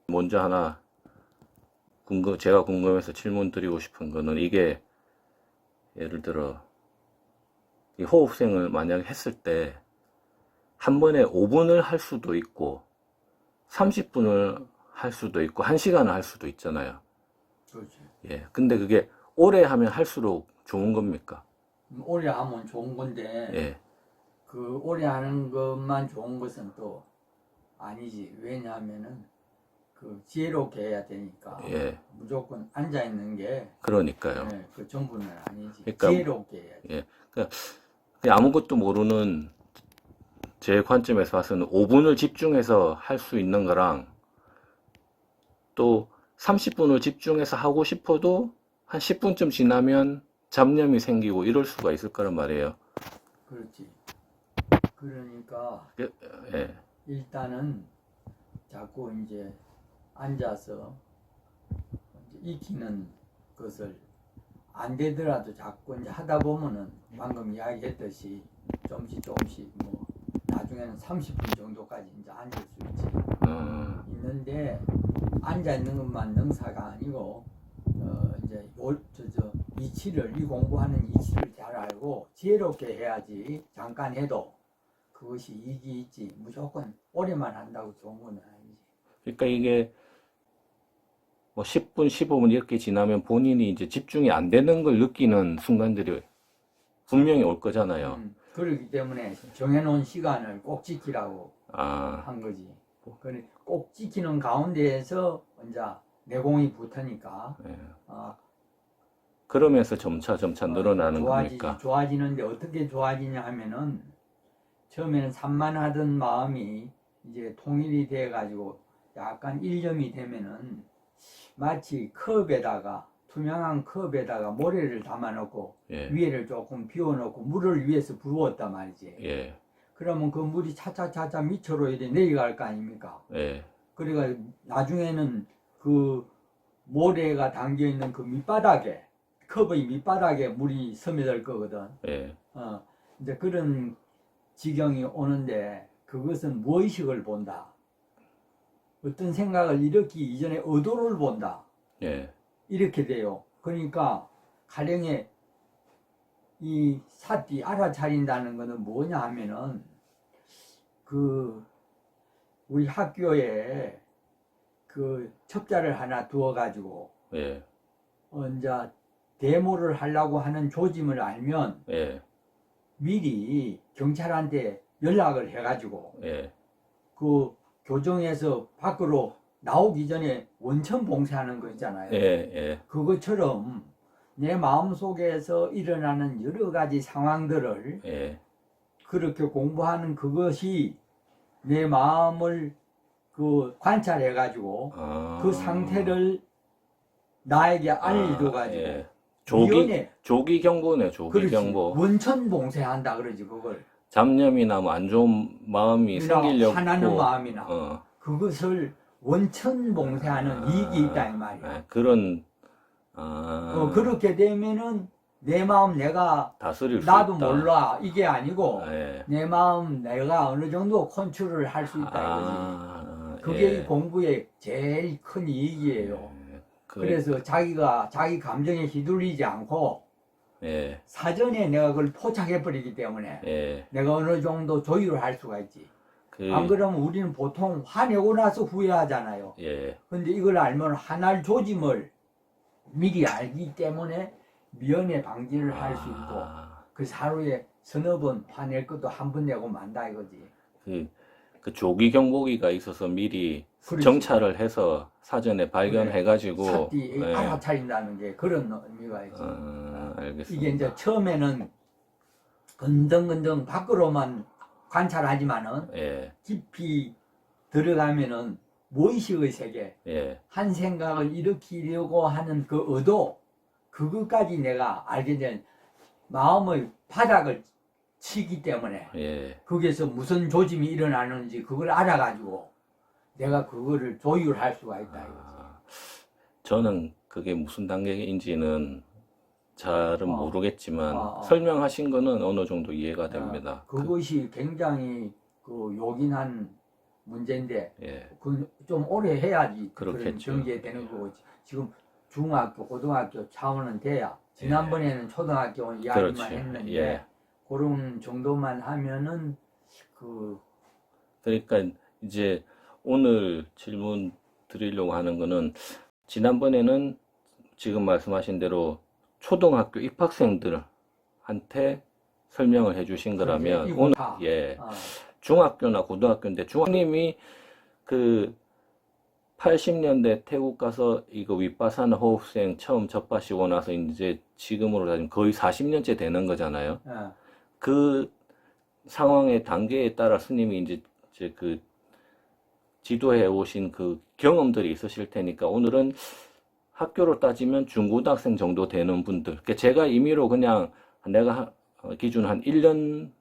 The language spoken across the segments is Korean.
먼저 하나 제가 궁금해서 질문 드리고 싶은 거는, 이게 예를 들어 이 호흡생을 만약에 했을 때 한 번에 5분을 할 수도 있고 30분을 할 수도 있고 1시간을 할 수도 있잖아요. 그렇지. 예. 근데 그게 오래 하면 할수록 좋은 겁니까? 오래 하면 좋은 건데 예. 그 오래 하는 것만 좋은 것은 또 아니지. 왜냐하면은 그 지혜롭게 해야 되니까 예. 무조건 앉아 있는 게 그러니까요. 그 전부는 아니지. 그러니까, 지혜롭게 해야지. 예. 그냥 아무것도 모르는 제 관점에서 봐서는 5분을 집중해서 할 수 있는 거랑 또 30분을 집중해서 하고 싶어도 한 10분쯤 지나면 잡념이 생기고 이럴 수가 있을 거란 말이에요. 그렇지. 그러니까 예. 일단은 자꾸 이제 앉아서 이제 익히는 것을 안 되더라도 자꾸 이제 하다 보면은 방금 이야기했듯이 조금씩 뭐 나중에는 30분 정도까지 이제 앉을 수 있지. 있는데 앉아 있는 것만 능사가 아니고 이제 이치를 이 공부하는 이치를 잘 알고 지혜롭게 해야지. 잠깐 해도 그것이 이익이 있지. 무조건 오래만 한다고 좋은 건 아니지. 그러니까 이게 뭐 10분, 15분 이렇게 지나면 본인이 이제 집중이 안 되는 걸 느끼는 순간들이 분명히 올 거잖아요. 그렇기 때문에 정해놓은 시간을 꼭 지키라고 아, 한 거지. 꼭 지키는 가운데에서 이제 내공이 붙으니까 예. 어, 그러면서 점차 늘어나는 좋아지지. 겁니까? 좋아지는데 어떻게 좋아지냐 하면은 처음에는 산만하던 마음이 이제 통일이 돼 가지고 약간 일념이 되면은 마치 투명한 컵에다가 모래를 담아 놓고 예. 위에를 조금 비워 놓고 물을 위에서 부었단 말이지. 예. 그러면 그 물이 차차차차 밑으로 이렇게 내려갈 거 아닙니까? 예. 그러니까 나중에는 그 모래가 담겨 있는 그 밑바닥에, 컵의 밑바닥에 물이 스며들 거거든. 예. 이제 그런 지경이 오는데 그것은 무의식을 본다. 어떤 생각을 일으키기 이전에 의도를 본다. 예. 이렇게 돼요. 그러니까 가령에 이 사띠 알아차린다는 것은 뭐냐 하면은 그 우리 학교에 그 첩자를 하나 두어 가지고 예. 이제 데모를 하려고 하는 조짐을 알면 예. 미리 경찰한테 연락을 해 가지고 예. 그 교정에서 밖으로 나오기 전에 원천 봉쇄하는 거 있잖아요. 예. 예. 그것처럼 내 마음속에서 일어나는 여러 가지 상황들을 예. 그렇게 공부하는 그것이 내 마음을 그 관찰해 가지고 그 상태를 나에게 알려줘 가지고 예. 미연에 조기 경보네, 조기 경보. 원천 봉쇄한다 그러지. 그걸 잡념이나 뭐 안 좋은 마음이 생기려고 화나는 마음이나 그것을 원천 봉쇄하는 이익이 있다 이 말이야. 예. 그런 그렇게 되면은 내 마음 내가 다스릴 수 나도 있다. 몰라 이게 아니고 예. 내 마음 내가 어느 정도 컨트롤을 할 수 있다 이거지. 그게 예. 이 공부의 제일 큰 이익이에요. 예. 그래서 자기가 자기 감정에 휘둘리지 않고 예. 사전에 내가 그걸 포착해 버리기 때문에 예. 내가 어느 정도 조율을 할 수가 있지. 안 그러면 우리는 보통 화내고 나서 후회하잖아요. 예. 근데 이걸 알면 화날 조짐을 미리 알기 때문에 미연에 방지를 할 수 있고 그 하루에 서너 번 화낼 것도 한 번 내고 만다 이거지. 그 조기 경보기가 있어서 미리 그렇지. 정찰을 해서 사전에 발견해가지고 사띠 예. 알아차린다는 게 그런 의미가 있지. 알겠습니다. 이게 이제 처음에는 건덩건덩 밖으로만 관찰하지만은 예. 깊이 들어가면은 무의식의 세계, 예. 한 생각을 일으키려고 하는 그 의도, 그것까지 내가 알게 된 마음의 바닥을 치기 때문에 예. 거기에서 무슨 조짐이 일어나는지 그걸 알아가지고 내가 그거를 조율할 수가 있다 이거지. 저는 그게 무슨 단계인지는 잘은 모르겠지만 설명하신 거는 어느 정도 이해가 됩니다. 그것이 굉장히 그 요긴한 문제인데 예, 그 좀 오래 해야지 그런 그렇겠죠. 전개되는 거고 지금 중학교, 고등학교 차원은 돼야 지난번에는 초등학교 이야기만 그렇죠. 했는데 예. 그런 정도만 하면은 그 그러니까 이제 오늘 질문 드리려고 하는 거는 지난번에는 지금 말씀하신 대로 초등학교 입학생들한테 설명을 해주신 거라면 이거 오늘 다 예, 어, 중학교나 고등학교인데 중학님이 그 80년대 태국 가서 이거 윗바사나 호흡생 처음 접하시고 나서 이제 지금으로 따지면 거의 40년째 되는 거잖아요. 어, 그 상황의 단계에 따라 스님이 이제 그 지도해 오신 그 경험들이 있으실 테니까 오늘은 학교로 따지면 중고등학생 정도 되는 분들. 그러니까 제가 임의로 그냥 내가 기준 한 1년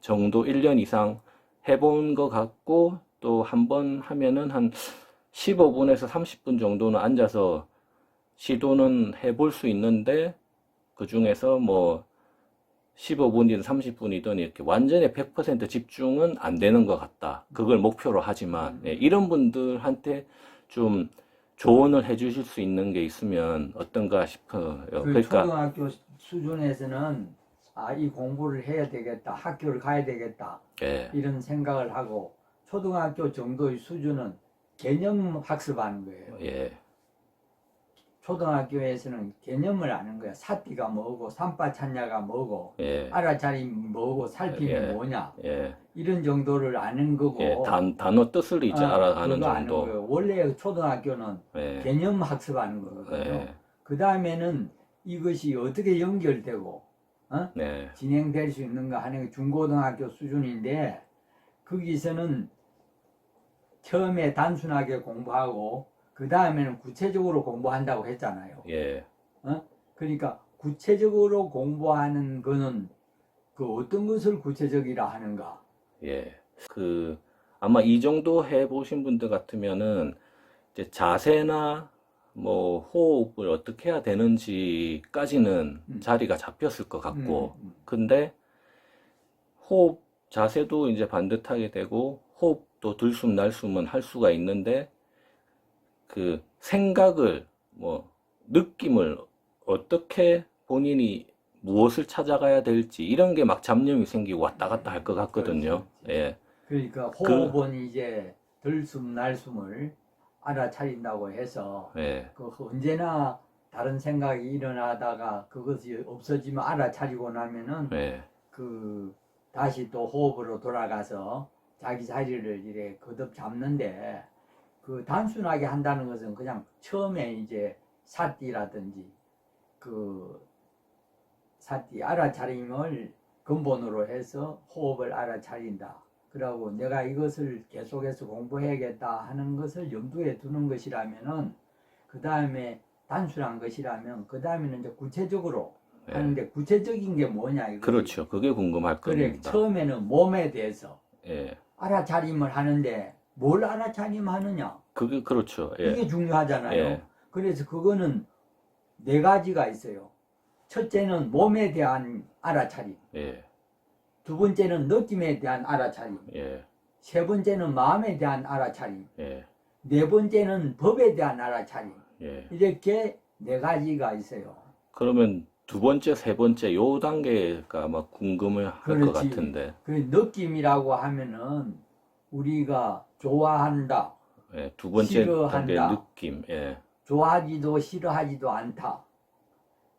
정도, 1년 이상 해본 것 같고 또 한 번 하면은 한 15분에서 30분 정도는 앉아서 시도는 해볼 수 있는데 그 중에서 뭐 15분이든 30분이든 이렇게 완전히 100% 집중은 안 되는 것 같다. 그걸 목표로 하지만 예, 이런 분들한테 좀 조언을 해주실 수 있는 게 있으면 어떤가 싶어요. 그 그러니까 초등학교 수준에서는 이 공부를 해야 되겠다, 학교를 가야 되겠다 예, 이런 생각을 하고 초등학교 정도의 수준은 개념 학습하는 거예요. 예, 초등학교에서는 개념을 아는 거야. 사띠가 뭐고 삼바찬야가 뭐고 예, 알아차림 뭐고 살핌이 예, 뭐냐 예, 이런 정도를 아는 거고 예, 단어 뜻을 이제 알아가는 그거 아는 정도. 거예요. 원래 초등학교는 예, 개념 학습하는 거거든요. 예, 그 다음에는 이것이 어떻게 연결되고 네, 진행될 수 있는가 하는 게 중고등학교 수준인데 거기서는 처음에 단순하게 공부하고 그 다음에는 구체적으로 공부한다고 했잖아요. 예, 그러니까 구체적으로 공부하는 거는 그 어떤 것을 구체적이라 하는가? 예. 그 아마 이 정도 해보신 분들 같으면은 이제 자세나 뭐 호흡을 어떻게 해야 되는지까지는 자리가 잡혔을 것 같고, 근데 호흡 자세도 이제 반듯하게 되고 호흡도 들숨 날숨은 할 수가 있는데 그 생각을 뭐 느낌을 어떻게 본인이 무엇을 찾아가야 될지 이런 게 막 잡념이 생기고 왔다 갔다 할 것 같거든요. 예. 그러니까 그, 호흡은 이제 들숨 날숨을 알아차린다고 해서 예, 그 언제나 다른 생각이 일어나다가 그것이 없어지면 알아차리고 나면은 예, 그 다시 또 호흡으로 돌아가서 자기 자리를 이래 거듭 잡는데 그 단순하게 한다는 것은 그냥 처음에 이제 사띠라든지 그 사띠 알아차림을 근본으로 해서 호흡을 알아차린다. 그러고 내가 이것을 계속해서 공부해야겠다 하는 것을 염두에 두는 것이라면은 그 다음에 단순한 것이라면 그 다음에는 이제 구체적으로 예. 하는데 구체적인 게 뭐냐 이거지. 그렇죠. 그게 궁금할 그래 겁니다. 처음에는 몸에 대해서 예, 알아차림을 하는데 뭘 알아차림하느냐 그게 그렇죠. 예, 이게 중요하잖아요. 예. 그래서 그거는 네 가지가 있어요. 첫째는 몸에 대한 알아차림, 예, 두 번째는 느낌에 대한 알아차림, 예, 세 번째는 마음에 대한 알아차림, 예, 네 번째는 법에 대한 알아차림. 예. 이렇게 네 가지가 있어요. 그러면 두 번째, 세 번째 요 단계가 아마 궁금해 할 것 그렇지. 같은데. 그 느낌이라고 하면은 우리가 좋아한다, 예, 두 번째 단계 싫어한다. 느낌. 예, 좋아하지도 싫어하지도 않다.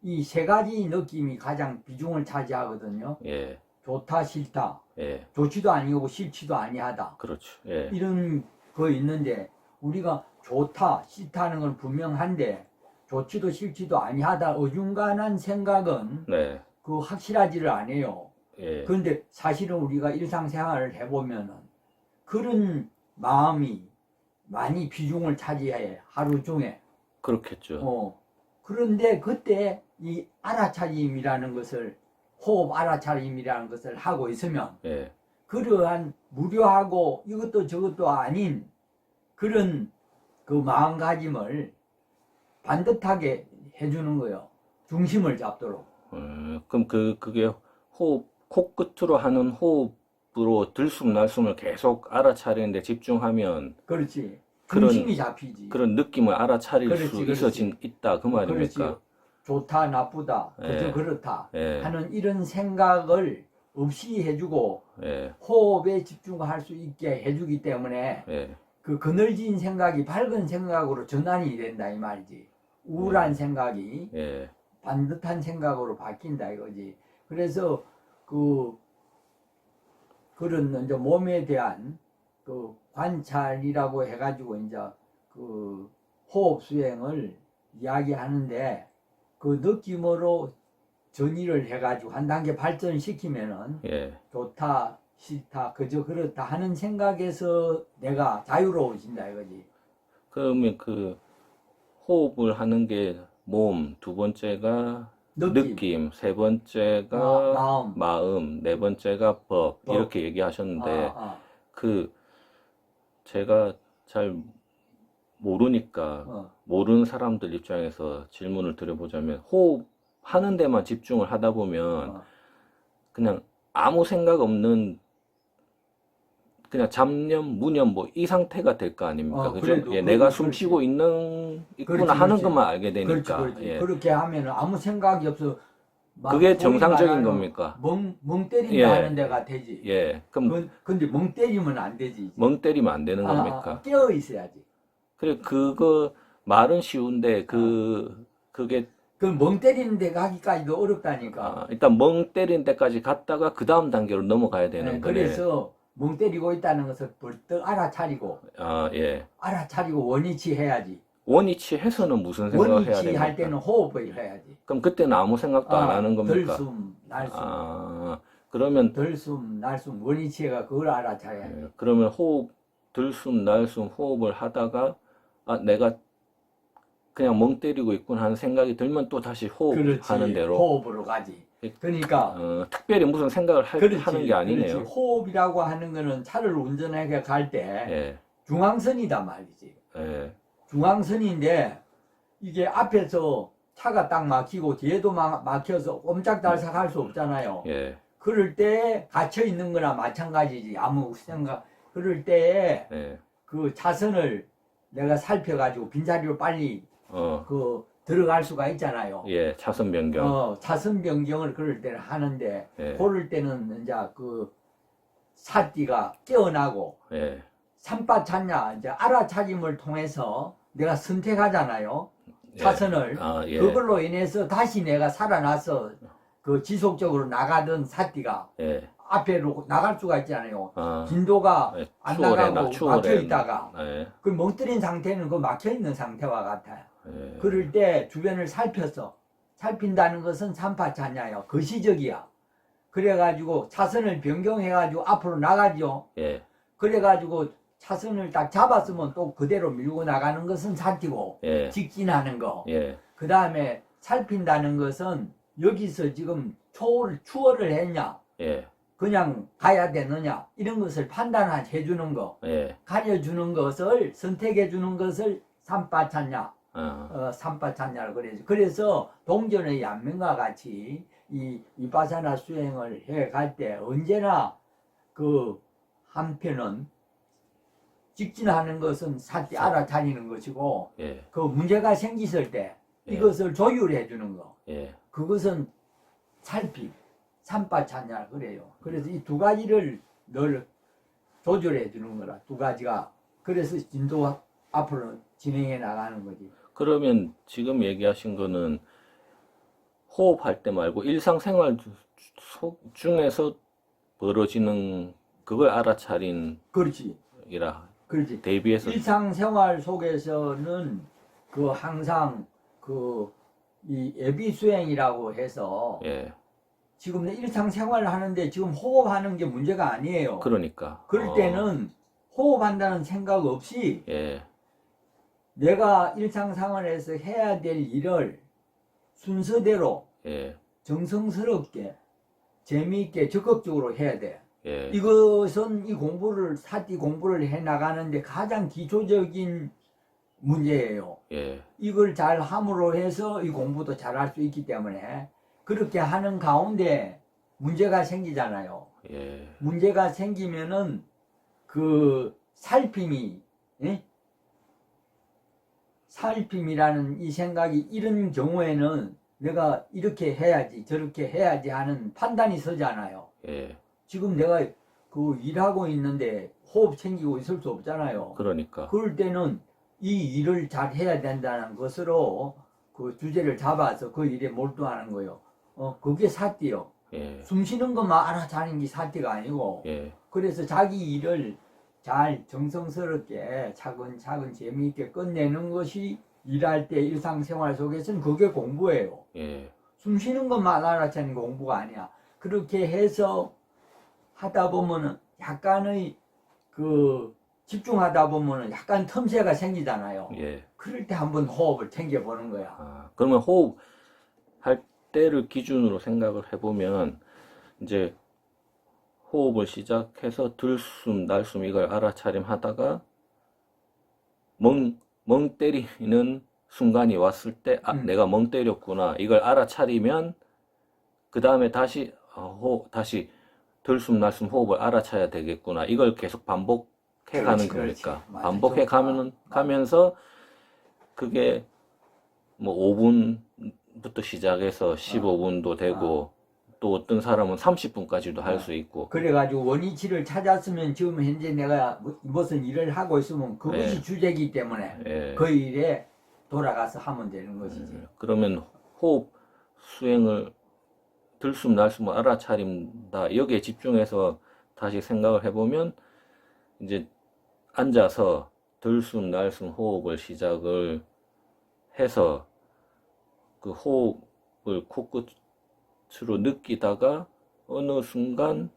이 세 가지 느낌이 가장 비중을 차지하거든요. 예, 좋다, 싫다. 예. 좋지도 아니고 싫지도 아니하다. 그렇죠. 예, 이런 거 있는데 우리가 좋다, 싫다는 건 분명한데 좋지도 싫지도 아니하다 어중간한 생각은 네, 그 확실하지를 않아요. 예, 그런데 사실은 우리가 일상생활을 해보면은 그런 마음이 많이 비중을 차지해 하루 중에. 그렇겠죠. 그런데 그때 이 알아차림이라는 것을 호흡 알아차림이라는 것을 하고 있으면 예, 그러한 무료하고 이것도 저것도 아닌 그런 그 마음가짐을 반듯하게 해주는 거예요. 중심을 잡도록. 그럼 그게 호흡, 코끝으로 하는 호흡 호흡으로 들숨 날숨을 계속 알아차리는데 집중하면 그렇지. 그런- 중심이 잡히지. 그런 느낌을 알아차릴 그렇지, 수 그렇지. 있다 그 말입니까? 그렇지. 좋다, 나쁘다, 그저 예. 그렇다 예. 하는 이런 생각을 없이 해주고 예, 호흡에 집중할 수 있게 해주기 때문에 예, 그 그늘진 생각이 밝은 생각으로 전환이 된다 이 말이지. 우울한 생각이 예, 반듯한 생각으로 바뀐다 이거지. 그래서 그런 이제 몸에 대한 그 관찰이라고 해가지고 이제 그 호흡 수행을 이야기하는데 그 느낌으로 전이를 해가지고 한 단계 발전시키면은 예. 좋다 싫다 그저 그렇다 하는 생각에서 내가 자유로워진다 이거지. 그러면 그 호흡을 하는 게 몸, 두 번째가 느낌, 세 번째가 마음, 네 번째가 법 이렇게 얘기하셨는데 그 제가 잘 모르니까 모르는 사람들 입장에서 질문을 드려보자면 호흡 하는 데만 집중을 하다 보면 그냥 아무 생각 없는 그냥 잡념, 무념 뭐 이 상태가 될 거 아닙니까? 그죠? 그래도 예, 내가 그렇지. 숨 쉬고 있구나 그렇지, 하는 그렇지. 것만 알게 되니까. 그렇지. 예. 그렇게 하면 아무 생각이 없어. 막 그게 소위 정상적인 말하는 겁니까? 멍 때린다 예. 하는 데가 되지. 예. 그럼 근데 멍 때리면 안 되지. 멍 때리면 안 되는 겁니까? 깨어 있어야지. 그래 그거 말은 쉬운데 그게 그 멍 때리는 데 가기까지도 어렵다니까. 일단 멍 때리는 데까지 갔다가 그 다음 단계로 넘어가야 되는 거네. 그래서 멍 때리고 있다는 것을 벌떡 알아차리고 예. 알아차리고 원위치 해야지. 원위치 해서는 무슨 생각을 해야 원위치 됩니까? 할 때는 호흡을 해야지. 그럼 그때는 아무 생각도 안 하는 겁니까? 들숨, 날숨. 그러면 들숨, 날숨, 원위치가 그걸 알아차려야지. 예, 그러면 호흡 들숨 날숨 호흡을 하다가 내가 그냥 멍 때리고 있구나 하는 생각이 들면 또 다시 호흡하는 대로 호흡으로 가지. 그러니까 특별히 무슨 생각을 그렇지, 하는 게 아니네요. 그렇지. 호흡이라고 하는 거는 차를 운전하게 갈 때 예, 중앙선이다 말이지. 예, 중앙선인데 이게 앞에서 차가 딱 막히고 뒤에도 막혀서 꼼짝달싹 할 수 없잖아요. 예, 그럴 때 갇혀 있는 거나 마찬가지지. 아무 생각. 그럴 때에 예, 그 차선을 내가 살펴가지고 빈자리로 빨리 들어갈 수가 있잖아요. 예, 차선 변경. 차선 변경을 그럴 때는 하는데, 예. 그럴 때는 이제 그 사띠가 깨어나고, 예, 삼바찾냐, 이제 알아차림을 통해서 내가 선택하잖아요. 예. 차선을. 예. 그걸로 인해서 다시 내가 살아나서 그 지속적으로 나가던 사띠가 예, 앞에로 나갈 수가 있잖아요. 진도가 예, 안 추월해, 나가고 추월해. 막혀 있다가. 예, 그 멍 때린 상태는 그 막혀 있는 상태와 같아요. 예. 그럴 때 주변을 살핀다는 것은 삼파차냐요. 거시적이야. 그래가지고 차선을 변경해가지고 앞으로 나가죠. 예, 그래가지고 차선을 딱 잡았으면 또 그대로 밀고 나가는 것은 사띠고, 예, 직진하는 거. 예, 그 다음에 살핀다는 것은 여기서 지금 추월을 했냐, 예, 그냥 가야 되느냐, 이런 것을 판단해 주는 거, 예, 가려주는 것을, 선택해 주는 것을 삼바찾냐, 삼바찾냐를 그래죠. 그래서 동전의 양면과 같이 이 위파사나 수행을 해 갈 때 언제나 그 한편은 직진하는 것은 사띠 알아차리는 것이고, 예, 그 문제가 생겼을 때 예. 이것을 조율해 주는 거, 예, 그것은 살피, 삼바찾냐 그래요. 그래서 이 두 가지를 늘 조절해 주는 거라, 두 가지가. 그래서 진도 앞으로 진행해 나가는 거지. 그러면 지금 얘기하신 거는 호흡할 때 말고 일상생활 중에서 벌어지는 그걸 알아차린 그렇지. 이라 그렇지. 대비해서 일상생활 속에서는 그 항상 이 예비 수행이라고 해서 예, 지금 일상생활을 하는데 지금 호흡하는 게 문제가 아니에요. 그러니까 그럴 때는 호흡한다는 생각 없이 예, 내가 일상생활에서 해야 될 일을 순서대로 예, 정성스럽게 재미있게 적극적으로 해야 돼. 예, 이것은 이 공부를 사띠 공부를 해 나가는데 가장 기초적인 문제예요. 예, 이걸 잘 함으로 해서 이 공부도 잘 할 수 있기 때문에 그렇게 하는 가운데 문제가 생기잖아요. 예. 문제가 생기면은 그 살핌이, 예? 살핌이라는 이 생각이 이런 경우에는 내가 이렇게 해야지 저렇게 해야지 하는 판단이 서잖아요. 예. 지금 내가 그 일하고 있는데 호흡 챙기고 있을 수 없잖아요. 그러니까. 그럴 때는 이 일을 잘 해야 된다는 것으로 그 주제를 잡아서 그 일에 몰두하는 거예요. 그게 사띠요. 예. 숨 쉬는 것만 알아서 하는 게 사띠가 아니고, 예. 그래서 자기 일을 잘 정성스럽게 차근차근 재미있게 끝내는 것이 일할 때 일상생활 속에서는 그게 공부예요. 예. 숨 쉬는 것만 알아서 하는 공부가 아니야. 그렇게 해서 하다 보면은 약간의 그 집중하다 보면은 약간 틈새가 생기잖아요. 예. 그럴 때 한번 호흡을 챙겨보는 거야. 아, 그러면 호흡 할 때를 기준으로 생각을 해보면 이제 호흡을 시작해서 들숨, 날숨 이걸 알아차림 하다가 멍 때리는 순간이 왔을 때 내가 멍 때렸구나 이걸 알아차리면 그 다음에 다시 다시 들숨, 날숨 호흡을 알아차야 되겠구나 이걸 계속 반복해 가는 겁니까? 맞아, 반복해 가면서 그게 뭐 5분부터 시작해서 15분도 되고 또 어떤 사람은 30분까지도 할 수 있고 그래가지고 원위치를 찾았으면 지금 현재 내가 무슨 일을 하고 있으면 그것이 예. 주제이기 때문에 예. 그 일에 돌아가서 하면 되는 것이지. 그러면 호흡 수행을 들숨 날숨을 알아차린다 여기에 집중해서 다시 생각을 해보면 이제 앉아서 들숨 날숨 호흡을 시작을 해서 그 호흡을 코끝으로 느끼다가 어느 순간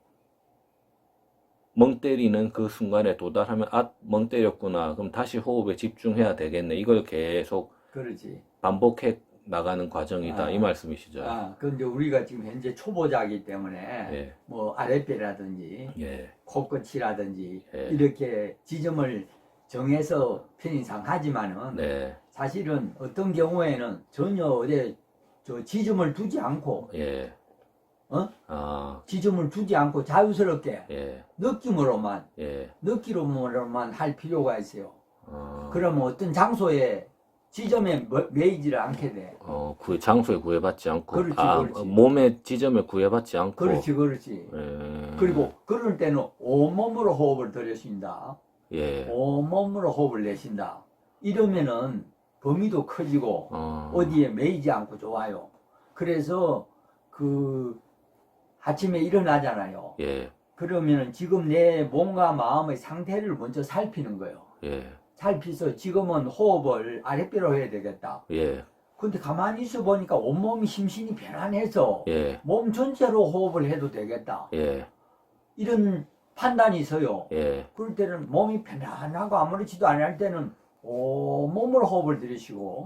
멍 때리는 그 순간에 도달하면 멍 때렸구나 그럼 다시 호흡에 집중해야 되겠네 이걸 계속 그렇지. 반복해 나가는 과정이다 이 말씀이시죠? 근데 우리가 지금 현재 초보자이기 때문에 예. 뭐 아랫배라든지 예. 코끝이라든지 예. 이렇게 지점을 정해서 편의상 하지만은 네. 사실은 어떤 경우에는 전혀 어디 저 지점을 두지 않고 예. 지점을 두지 않고 자유스럽게 예. 느낌으로만 예. 할 필요가 있어요. 어, 그러면 어떤 장소에 지점에 매이지를 않게 돼. 그 장소에 구애받지 않고, 그렇지. 몸의 지점에 구애받지 않고, 그렇지. 예. 그리고 그럴 때는 온몸으로 호흡을 들이쉰다. 예. 온몸으로 호흡을 내쉰다. 이러면은 범위도 커지고 어디에 매이지 않고 좋아요. 그래서 그 아침에 일어나잖아요. 예. 그러면은 지금 내 몸과 마음의 상태를 먼저 살피는 거예요. 예. 살피서 지금은 호흡을 아랫배로 해야 되겠다. 예. 근데 가만히 있어 보니까 온몸이 심신이 편안해서 예. 몸 전체로 호흡을 해도 되겠다. 예. 이런 판단이 있어요. 예. 그럴 때는 몸이 편안하고 아무렇지도 않을 때는 온몸으로 호흡을 들이쉬고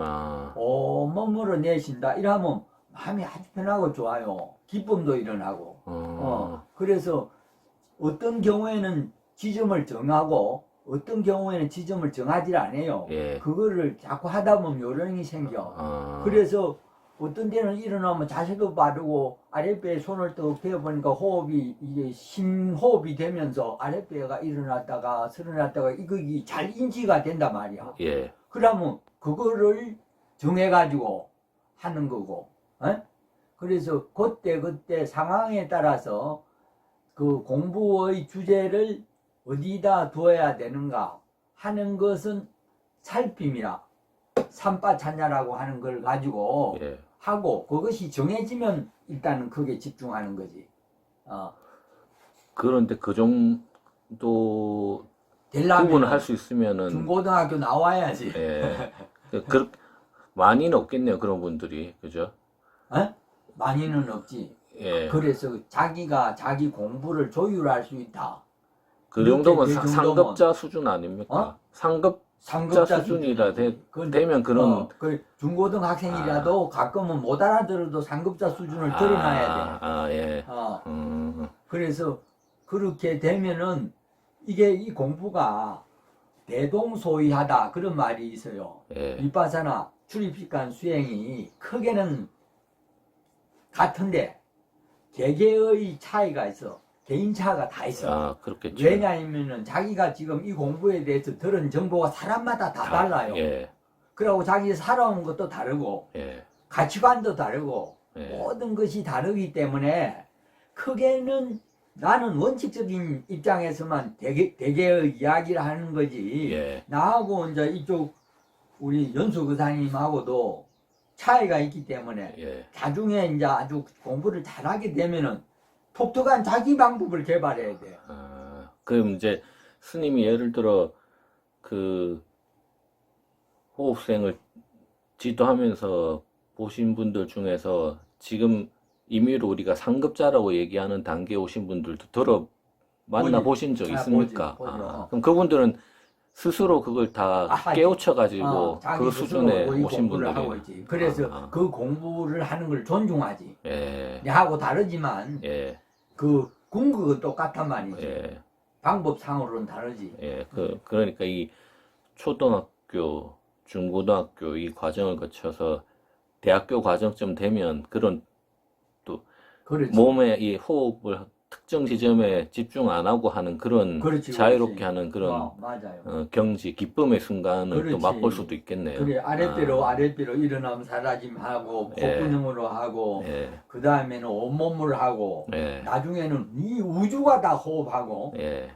온몸으로 내쉰다. 이러면 마음이 아주 편하고 좋아요. 기쁨도 일어나고. 그래서 어떤 경우에는 지점을 정하고 어떤 경우에는 지점을 정하지 않아요. 예. 그거를 자꾸 하다 보면 요령이 생겨. 그래서 어떤 때는 일어나면 자세도 바르고 아랫배에 손을 떡 대어보니까 호흡이 이게 심호흡이 되면서 아랫배가 일어났다가 서러났다가 이거 잘 인지가 된단 말이야. 예. 그러면 그거를 정해가지고 하는 거고. 그래서 그때 상황에 따라서 그 공부의 주제를 어디다 두어야 되는가 하는 것은 살핌이라 삼바찬야라고 하는 걸 가지고 예. 하고 그것이 정해지면 일단은 그게 집중하는 거지. 그런데 그 정도 되려면 구분을 할 수 있으면은 중고등학교 나와야지. 예. 많이는 없겠네요 그런 분들이 그죠? 많이는 없지. 예. 그래서 자기가 자기 공부를 조율할 수 있다. 그 정도면 그 정도면- 상급자 수준 아닙니까? 상급자 수준이라 되면 그런 그 중고등학생이라도 가끔은 못 알아들어도 상급자 수준을 드러나야 돼. 예. 그래서 그렇게 되면은 이게 이 공부가 대동소이하다 그런 말이 있어요. 예. 위파사나 출입식간 수행이 크게는 같은데 개개의 차이가 있어. 개인차가 다 있어. 아, 그렇겠죠. 왜냐하면은 자기가 지금 이 공부에 대해서 들은 정보가 사람마다 다 달라요. 예, 그리고 자기 살아온 것도 다르고 예, 가치관도 다르고 예, 모든 것이 다르기 때문에 크게는 나는 원칙적인 입장에서만 대개의 이야기를 하는 거지. 예, 나하고 이제 이쪽 우리 연수 교사님하고도 차이가 있기 때문에 예, 나중에 이제 아주 공부를 잘하게 되면은 독특한 자기 방법을 개발해야 돼. 아, 그럼 이제 스님이 예를 들어 그 호흡생을 지도하면서 보신 분들 중에서 지금 임의로 우리가 상급자라고 얘기하는 단계에 오신 분들도 만나보신 적 있습니까? 보지. 아, 그럼 그분들은 스스로 그걸 다 하지. 깨우쳐가지고 자기 그 스스로 수준에 이 오신 공부를 분들이 하고 있지. 그래서 그 공부를 하는 걸 존중하지. 예, 내하고 다르지만 예, 그 궁극은 똑같단 말이지. 예, 방법상으로는 다르지. 예. 그러니까 이 초등학교, 중고등학교 이 과정을 거쳐서 대학교 과정쯤 되면 그런 그렇지. 몸의 이 호흡을 특정 지점에 집중 안 하고 하는 그런 그렇지, 자유롭게 그렇지. 하는 그런 맞아요. 경지, 기쁨의 순간을 또 그렇지. 맛볼 수도 있겠네요. 그래 아랫배로 아, 아랫배로 일어나면 사라짐하고 예. 콧구녕으로 하고 예, 그 다음에는 온몸을 하고 예, 나중에는 이 우주가 다 호흡하고 예.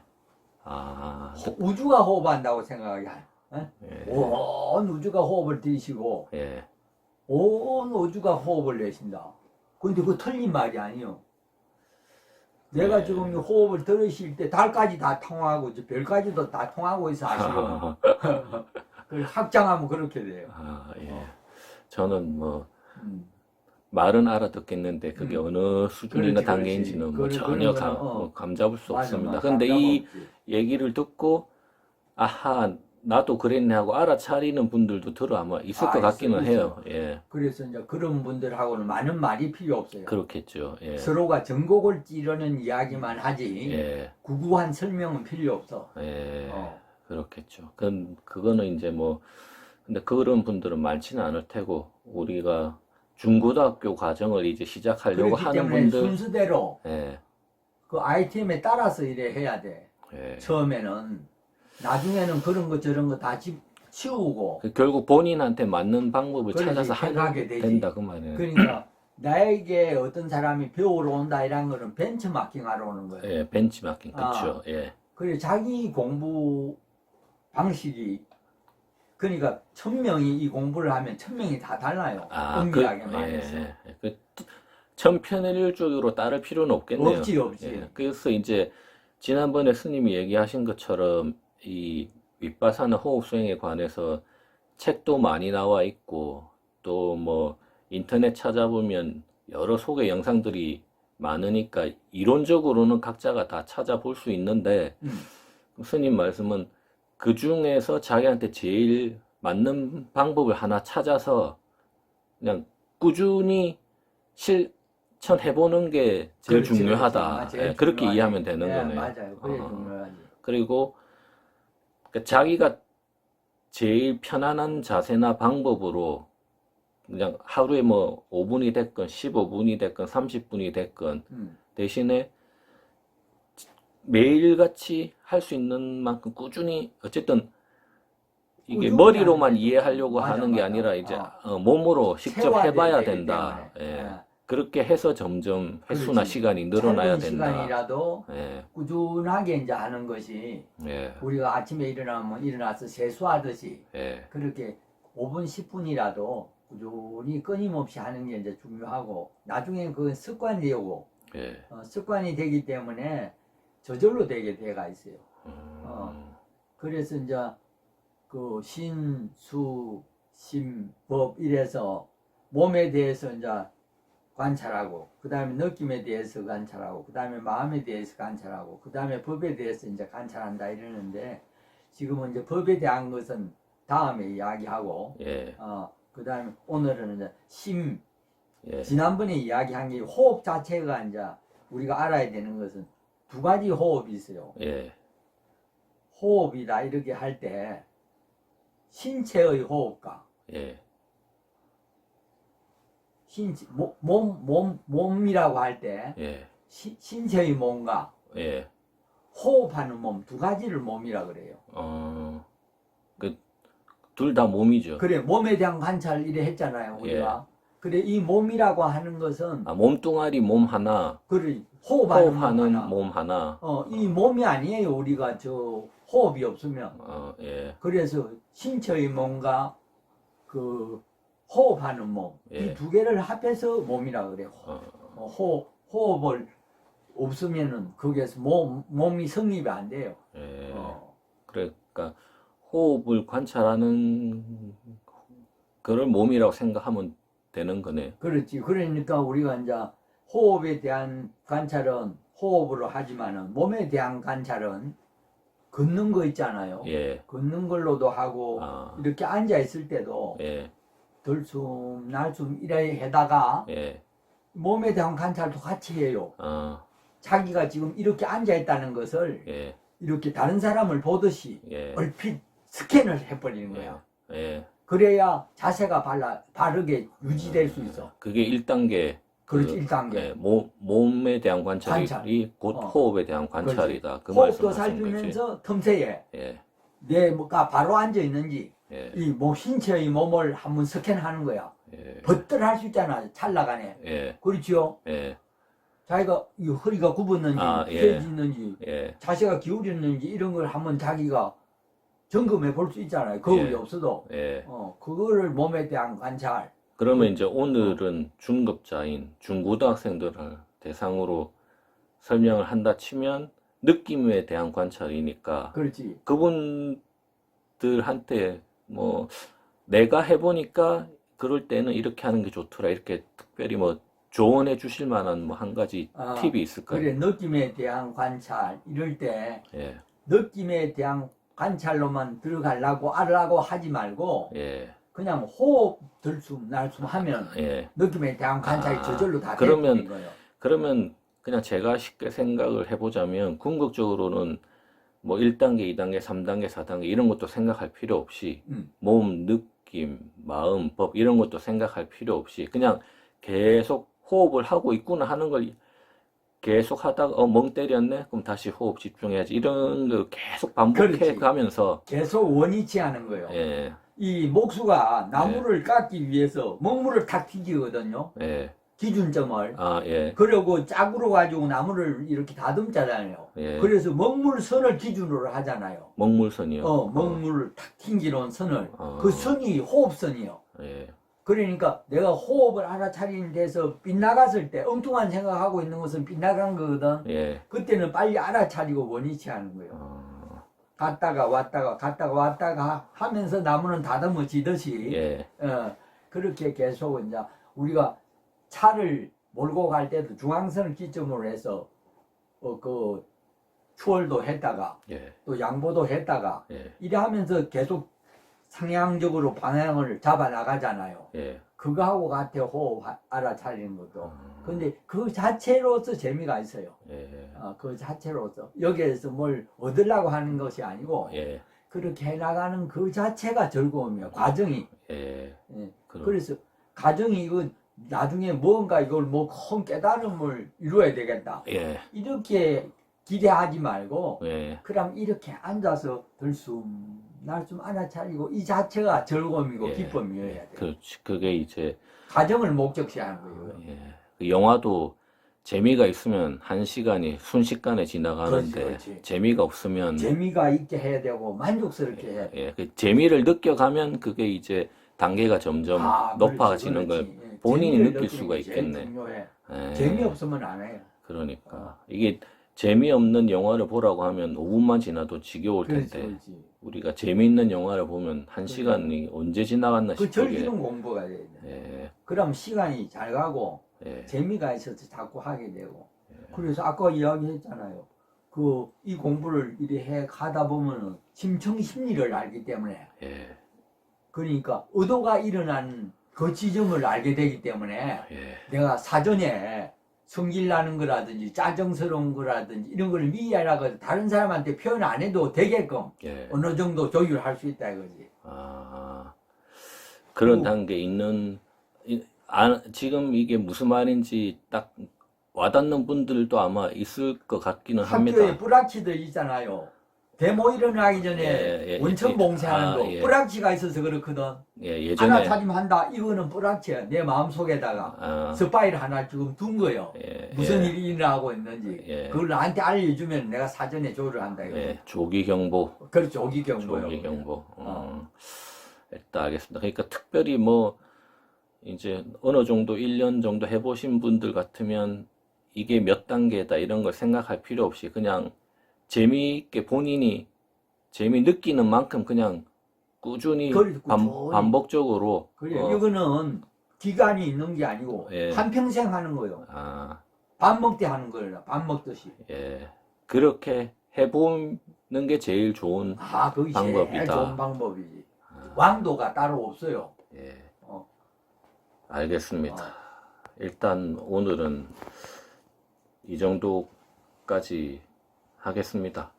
아, 우주가 호흡한다고 생각하게 예, 온 우주가 호흡을 들이쉬고 예, 온 우주가 호흡을 내쉰다. 근데 그거 틀린 말이 아니요. 내가 네. 지금 이 호흡을 들으실 때 달까지 다 통하고 이제 별까지도 다 통하고 있어 아시고 그 확장하면 그렇게 돼요. 아, 예. 저는 뭐 음. 말은 알아듣겠는데 그게 어느 수준이나 그렇지, 단계인지는 뭐 그렇지. 전혀 그런 거는, 뭐 감잡을 수 맞아, 없습니다. 맞아. 근데 감각 이 없지. 얘기를 듣고 아하 나도 그랬네 하고 알아차리는 분들도 들어 아마 있을 것 같기는 있어. 해요. 예, 그래서 이제 그런 분들하고는 많은 말이 필요 없어요. 그렇겠죠. 예, 서로가 전곡을 찌르는 이야기만 하지 예, 구구한 설명은 필요 없어. 예, 어. 그렇겠죠. 그거는 이제 뭐 근데 그런 분들은 많지는 않을 테고 우리가 중고등학교 과정을 이제 시작하려고 그렇기 하는 때문에 분들, 순서대로 예, 그 아이템에 따라서 이래 해야 돼. 예. 처음에는 나중에는 그런 거 저런 거 다 치우고 결국 본인한테 맞는 방법을 그러지, 찾아서 하면 해가게 되지. 된다 그 말이에요. 그러니까 나에게 어떤 사람이 배우러 온다 이런 거는 벤치마킹 하러 오는 거예요. 예, 벤치마킹 아. 그렇죠. 예, 그래 자기 공부 방식이 그러니까 1000명이 이 공부를 하면 1000명이 다 달라요. 엄밀하게 말해서. 그 천편일률적으로 따를 필요는 없겠네요. 없지. 예, 그래서 이제 지난번에 스님이 얘기하신 것처럼 이 윗바사나 호흡 수행에 관해서 책도 많이 나와 있고 또 뭐 인터넷 찾아보면 여러 소개 영상들이 많으니까 이론적으로는 각자가 다 찾아볼 수 있는데 스님 말씀은 그 중에서 자기한테 제일 맞는 방법을 하나 찾아서 그냥 꾸준히 실천해보는 게 제일 그렇지, 중요하다. 그렇지. 제일 예, 그렇게 중요하지. 이해하면 되는 네, 거네요. 맞아요. 그게 중요하지. 그리고 그러니까 자기가 제일 편안한 자세나 방법으로 그냥 하루에 뭐 5분이 됐건 15분이 됐건 30분이 됐건 대신에 매일같이 할 수 있는 만큼 꾸준히 어쨌든 이게 꾸준히 머리로만 하는 게 이해하려고 맞아, 하는 게 맞아. 아니라 이제 몸으로 직접 체화되기 해봐야 때문에. 된다. 예. 예. 그렇게 해서 점점 횟수나 그렇지. 시간이 늘어나야 짧은 된다. 시간이라도 예, 꾸준하게 이제 하는 것이 예, 우리가 아침에 일어나서 세수하듯이 예, 그렇게 5분 10분이라도 꾸준히 끊임없이 하는 게 이제 중요하고 나중에 그건 습관이 되고 예. 습관이 되기 때문에 저절로 되게 돼가 있어요. 그래서 이제 그 신, 수, 심, 법 이래서 몸에 대해서 이제 관찰하고 그 다음에 느낌에 대해서 관찰하고 그 다음에 마음에 대해서 관찰하고 그 다음에 법에 대해서 이제 관찰한다 이러는데 지금은 이제 법에 대한 것은 다음에 이야기하고 예, 그 다음에 오늘은 이제 심 예, 지난번에 이야기한 게 호흡 자체가 이제 우리가 알아야 되는 것은 두 가지 호흡이 있어요. 예, 호흡이다 이렇게 할 때 신체의 호흡과 예, 신체 몸이라고 할 때 예, 신체의 몸과 예. 호흡하는 몸 두 가지를 몸이라 그래요. 둘 다 몸이죠. 그래 몸에 대한 관찰 이래 했잖아요 우리가. 그래 이 몸이라고 하는 것은 아, 몸뚱아리 몸 하나, 그래 호흡하는 호흡하는 몸 하나. 몸 하나. 이 몸이 아니에요 우리가 저 호흡이 없으면. 예. 그래서 신체의 몸과 그 호흡하는 몸 예. 이 두 개를 합해서 몸이라 그래요. 호흡을 없으면은 거기에서 몸이 성립이 안 돼요. 예. 어. 그러니까 호흡을 관찰하는 그걸 몸이라고 생각하면 되는 거네. 그렇지. 그러니까 우리가 이제 호흡에 대한 관찰은 호흡으로 하지만은 몸에 대한 관찰은 걷는 거 있잖아요. 예. 걷는 걸로도 하고 이렇게 앉아 있을 때도 예. 들숨 날숨 이래 해다가 예. 몸에 대한 관찰도 같이 해요. 아, 자기가 지금 이렇게 앉아 있다는 것을 예. 이렇게 다른 사람을 보듯이 예. 얼핏 스캔을 해버리는 거야. 예. 그래야 자세가 바르게 유지될 수 있어. 그게 1단계. 그렇지, 1단계. 예, 몸에 대한 관찰이 관찰. 곧 호흡에 대한 관찰이다. 그 호흡도 말씀하신 거지. 살피면서 틈새에 예. 내가 바로 앉아 있는지 예. 이 신체의 몸을 한번 스캔하는 거야. 예. 버틀 할 수 있잖아, 찰나간에. 예. 그렇지요? 예. 자기가 이 허리가 굽었는지, 예. 펴졌는지, 예. 자세가 기울였는지 이런 걸 한번 자기가 점검해 볼 수 있잖아요. 거울이 예. 없어도. 예. 그거를 몸에 대한 관찰. 그러면 이제 오늘은 중급자인 중고등학생들을 대상으로 설명을 한다 치면 느낌에 대한 관찰이니까 그렇지. 그분들한테 뭐 내가 해보니까 그럴 때는 이렇게 하는 게 좋더라 이렇게 특별히 뭐 조언해 주실 만한 뭐 한 가지 팁이 있을까요? 그래, 느낌에 대한 관찰. 이럴 때 예. 느낌에 대한 관찰로만 들어가려고 하려고 하지 말고 예. 그냥 호흡 들숨 날숨 하면 예. 느낌에 대한 관찰이 저절로 다 그러면- 되는 거예요. 그러면 그냥 제가 쉽게 생각을 해보자면 궁극적으로는 뭐 1단계, 2단계, 3단계, 4단계 이런 것도 생각할 필요 없이 몸, 느낌, 마음, 법 이런 것도 생각할 필요 없이 그냥 계속 호흡을 하고 있구나 하는 걸 계속 하다가 멍 때렸네? 그럼 다시 호흡 집중해야지 이런 걸 계속 반복해 그렇지. 가면서 계속 원위치 하는 거예요. 예, 이 목수가 나무를 깎기 위해서 먹물을 탁 튀기거든요. 예, 기준점을. 아, 예, 그리고 짝으로 가지고 나무를 이렇게 다듬잖아요. 예. 그래서 먹물선을 기준으로 하잖아요. 먹물선이요. 먹물을 탁 튕기는 선을. 어. 그 선이 호흡선이요. 예, 그러니까 내가 호흡을 알아차리는 데서 빗나갔을 때 엉뚱한 생각하고 있는 것은 빗나간 거거든. 예. 그때는 빨리 알아차리고 원위치 하는 거예요. 갔다가 왔다가 하면서 나무는 다듬어지듯이 예, 그렇게 계속 이제 우리가 차를 몰고 갈 때도 중앙선을 기점으로 해서 그 추월도 했다가 예, 또 양보도 했다가 예, 이래 하면서 계속 상향적으로 방향을 잡아 나가잖아요. 예. 그거하고 같아 호흡 알아차리는 것도. 근데 그 자체로서 재미가 있어요. 예, 그 자체로서 여기에서 뭘 얻으려고 하는 것이 아니고 예, 그렇게 해나가는 그 자체가 즐거움이에요. 과정이. 예. 예. 그럼, 그래서 가정이 이거 나중에 뭔가 이걸 뭐 큰 깨달음을 이루어야 되겠다. 예, 이렇게 기대하지 말고 예, 그럼 이렇게 앉아서 들숨 날숨 알아차리고 이 자체가 즐거움이고 예. 기쁨이어야 돼요. 그렇지. 그게 이제, 가정을 목적시하는 거예요. 예. 그 영화도 재미가 있으면 1시간이 순식간에 지나가는데, 그렇지. 재미가 없으면, 재미가 있게 해야 되고 만족스럽게 해야 돼요. 예, 그 재미를 느껴가면 그게 이제 단계가 점점 높아지는 걸 그렇지. 예. 본인이 재미를 느낄 느끼는 수가 게 제일 있겠네. 중요해. 예. 재미없으면 안 해요. 그러니까 이게 재미없는 영화를 보라고 하면 5분만 지나도 지겨울 텐데 그렇지. 우리가 재미있는 영화를 보면 1시간이 언제 지나갔나 그 싶게 즐기는 공부가 돼야 돼. 예, 그럼 시간이 잘 가고 예, 재미가 있어서 자꾸 하게 되고. 그래서 아까 이야기했잖아요. 이 공부를 이렇게 해 가다 보면은 심청 심리를 알기 때문에 예, 그러니까 의도가 일어난 그 지점을 알게 되기 때문에 예, 내가 사전에 성질나는 거라든지 짜증스러운 거라든지 이런 걸 미리 알아가지고 다른 사람한테 표현 안 해도 되게끔 예. 어느 정도 조율할 수 있다 이거지. 그런 그리고- 단계 있는 지금 이게 무슨 말인지 딱 와닿는 분들도 아마 있을 것 같기는 합니다. 학교에 뿌락치들 있잖아요. 데모 일어나기 전에 예, 원천 예, 봉쇄하는 아, 거 예. 뿌락치가 있어서 그렇거든. 예, 하나 예전에 찾으면 한다. 이거는 뿌락치야. 내 마음속에다가 아, 스파이를 하나 지금 둔 거예요. 예, 무슨 예, 일이 일어나고 있는지 예. 그걸 나한테 알려주면 내가 사전에 조를 한다. 이거. 예, 조기 경보, 그렇죠. 조기 경보요. 조기 경보. 어. 일단 알겠습니다. 그러니까 특별히 뭐 이제 어느 정도 1년 정도 해보신 분들 같으면 이게 몇 단계다 이런 걸 생각할 필요 없이 그냥 재미있게 본인이 재미 느끼는 만큼 그냥 꾸준히 그래, 꾸준히. 반복적으로 그래. 이거는 기간이 있는 게 아니고 예. 한평생 하는 거예요. 아, 밥 먹때 하는 거예요. 밥 먹듯이. 예, 그렇게 해보는 게 제일 좋은 아, 그게 방법이다. 제일 좋은 방법이지. 왕도가 따로 없어요. 예, 어. 알겠습니다. 일단 오늘은 이 정도까지 하겠습니다.